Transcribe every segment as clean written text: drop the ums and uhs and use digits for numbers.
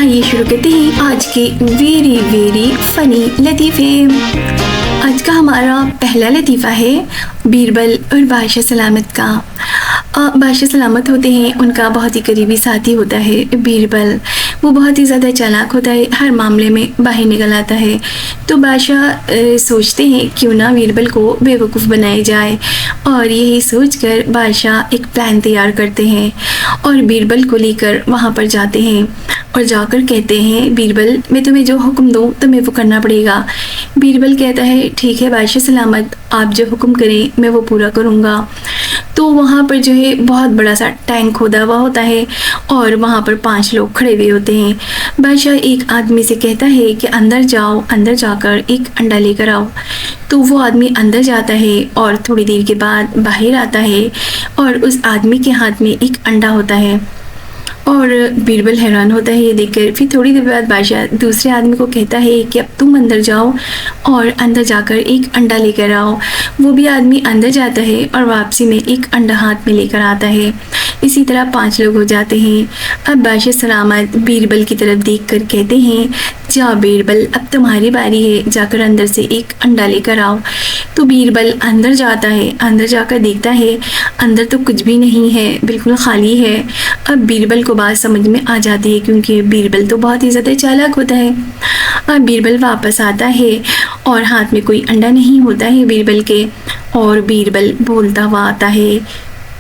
आइए शुरू करते हैं आज के वेरी वेरी फनी लतीफ़े। आज का हमारा पहला लतीफ़ा है बीरबल और बादशाह सलामत का। बादशाह सलामत होते हैं, उनका बहुत ही करीबी साथी होता है बीरबल। वो बहुत ही ज़्यादा चालाक होता है, हर मामले में बाहर निकल आता है। तो बादशाह सोचते हैं क्यों ना बीरबल को बेवकूफ़ बनाया जाए, और यही सोचकर बादशाह एक प्लान तैयार करते हैं और बीरबल को लेकर वहाँ पर जाते हैं और जाकर कहते हैं बीरबल, मैं तुम्हें जो हुक्म दूँ तुम्हें वो करना पड़ेगा। बीरबल कहता है ठीक है बादशाह सलामत, आप जो हुक्म करें मैं वो पूरा करूँगा। तो वहाँ पर जो है बहुत बड़ा सा टैंक खोदा हुआ होता है और वहाँ पर 5 लोग खड़े हुए होते हैं। बादशाह एक आदमी से कहता है कि अंदर जाओ, अंदर जाकर एक अंडा लेकर आओ। तो वो आदमी अंदर जाता है और थोड़ी देर के बाद बाहर आता है और उस आदमी के हाथ में एक अंडा होता है और बीरबल हैरान होता है ये देखकर। फिर थोड़ी देर बाद बादशाह दूसरे आदमी को कहता है कि अब तुम अंदर जाओ और अंदर जाकर एक अंडा लेकर आओ। वो भी आदमी अंदर जाता है और वापसी में एक अंडा हाथ में लेकर आता है। इसी तरह 5 लोग हो जाते हैं। अब बादशाह सलामत बीरबल की तरफ देखकर कहते हैं जाओ बीरबल, अब तुम्हारी बारी है, जाकर अंदर से एक अंडा लेकर आओ। तो बीरबल अंदर जाता है, अंदर जाकर देखता है अंदर तो कुछ भी नहीं है, बिल्कुल खाली है। अब बीरबल को बात समझ में आ जाती है क्योंकि बीरबल तो बहुत ही ज़्यादा चालाक होता है। अब बीरबल वापस आता है और हाथ में कोई अंडा नहीं होता है बीरबल के, और बीरबल बोलता हुआ आता है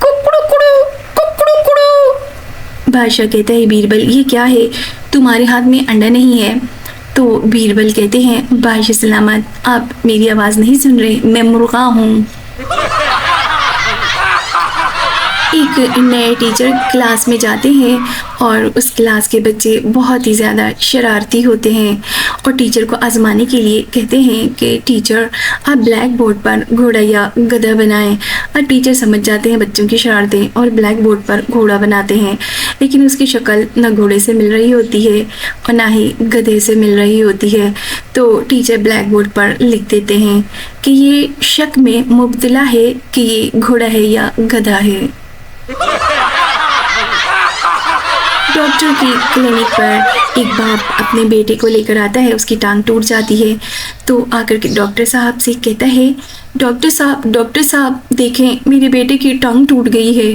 कुकड़ू कुकड़ू कुकड़ू। बादशाह कहता है बीरबल ये क्या है, तुम्हारे हाथ में अंडा नहीं है। तो बीरबल कहते हैं बादशाह सलामत, आप मेरी आवाज़ नहीं सुन रहे, मैं मुर्गा हूँ। एक नए टीचर क्लास में जाते हैं और उस क्लास के बच्चे बहुत ही ज़्यादा शरारती होते हैं और टीचर को आजमाने के लिए कहते हैं कि टीचर आप ब्लैक बोर्ड पर घोड़ा या गधा बनाएं। और टीचर समझ जाते हैं बच्चों की शरारतें और ब्लैक बोर्ड पर घोड़ा बनाते हैं, लेकिन उसकी शक्ल न घोड़े से मिल रही होती है और ना ही गधे से मिल रही होती है। तो टीचर ब्लैक बोर्ड पर लिख देते हैं कि ये शक में मुब्तला है कि ये घोड़ा है या गधा है। डॉक्टर की क्लिनिक पर एक बाप अपने बेटे को लेकर आता है, उसकी टांग टूट जाती है। तो आकर के डॉक्टर साहब से कहता है डॉक्टर साहब देखें मेरे बेटे की टांग टूट गई है।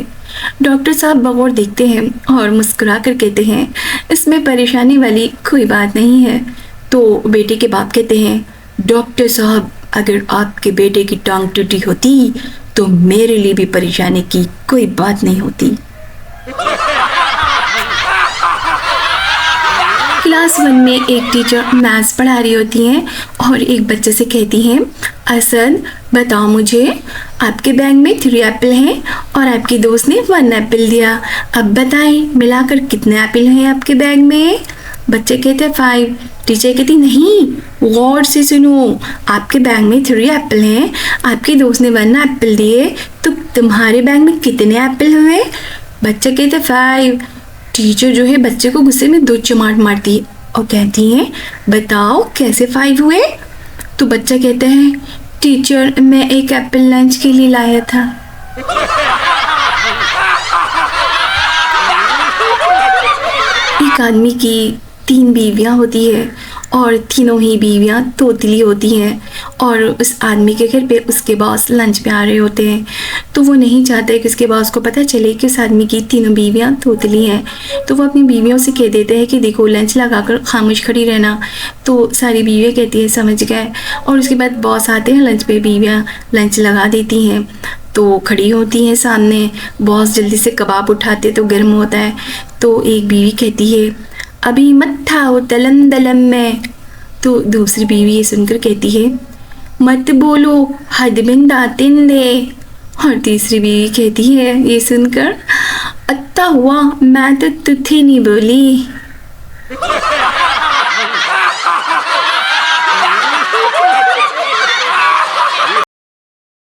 डॉक्टर साहब बगौर देखते हैं और मुस्कुरा कर कहते हैं इसमें परेशानी वाली कोई बात नहीं है। तो बेटे के बाप कहते हैं डॉक्टर साहब अगर आपके बेटे की टांग टूटी होती तो मेरे लिए भी परेशानी की कोई बात नहीं होती। क्लास 1 में एक टीचर मैथ्स पढ़ा रही होती हैं और एक बच्चे से कहती हैं असद बताओ मुझे, आपके बैग में 3 एप्पल हैं और आपके दोस्त ने 1 एप्पल दिया, अब बताएं मिलाकर कितने एप्पल हैं आपके बैग में। बच्चे कहते हैं 5। टीचर कहती नहीं, गौर से सुनो, आपके बैग में 3 एप्पल हैं, आपके दोस्त ने 1 एप्पल दिए, तो तुम्हारे बैग में कितने एप्पल हुए। बच्चे कहते 5। टीचर जो है बच्चे को गुस्से में 2 चमाट मारती है और कहती हैं बताओ कैसे 5 हुए। तो बच्चा कहता है टीचर मैं एक एप्पल लंच के लिए लाया था। एक आदमी की 3 बीवियां होती है और तीनों ही बीवियां तोतली होती हैं और उस आदमी के घर पे उसके बॉस लंच पे आ रहे होते हैं। तो वो नहीं चाहते कि उसके बॉस को पता चले कि उस आदमी की तीनों बीवियां तोतली हैं। तो वो अपनी बीवियों से कह देते हैं कि देखो लंच लगाकर खामोश खड़ी रहना। तो सारी बीवियां कहती हैं समझ गए, और उसके बाद बॉस आते हैं लंच पे, बीवियां लंच लगा देती हैं तो खड़ी होती हैं सामने। बॉस जल्दी से कबाब उठाते तो गर्म होता है। तो एक बीवी कहती है अभी मत खाओ तलम दलम में। तो दूसरी बीवी ये सुनकर कहती है मत बोलो हद में दातिन दे। और तीसरी बीवी कहती है ये सुनकर अत्ता हुआ मैं तो तुझे नहीं बोली।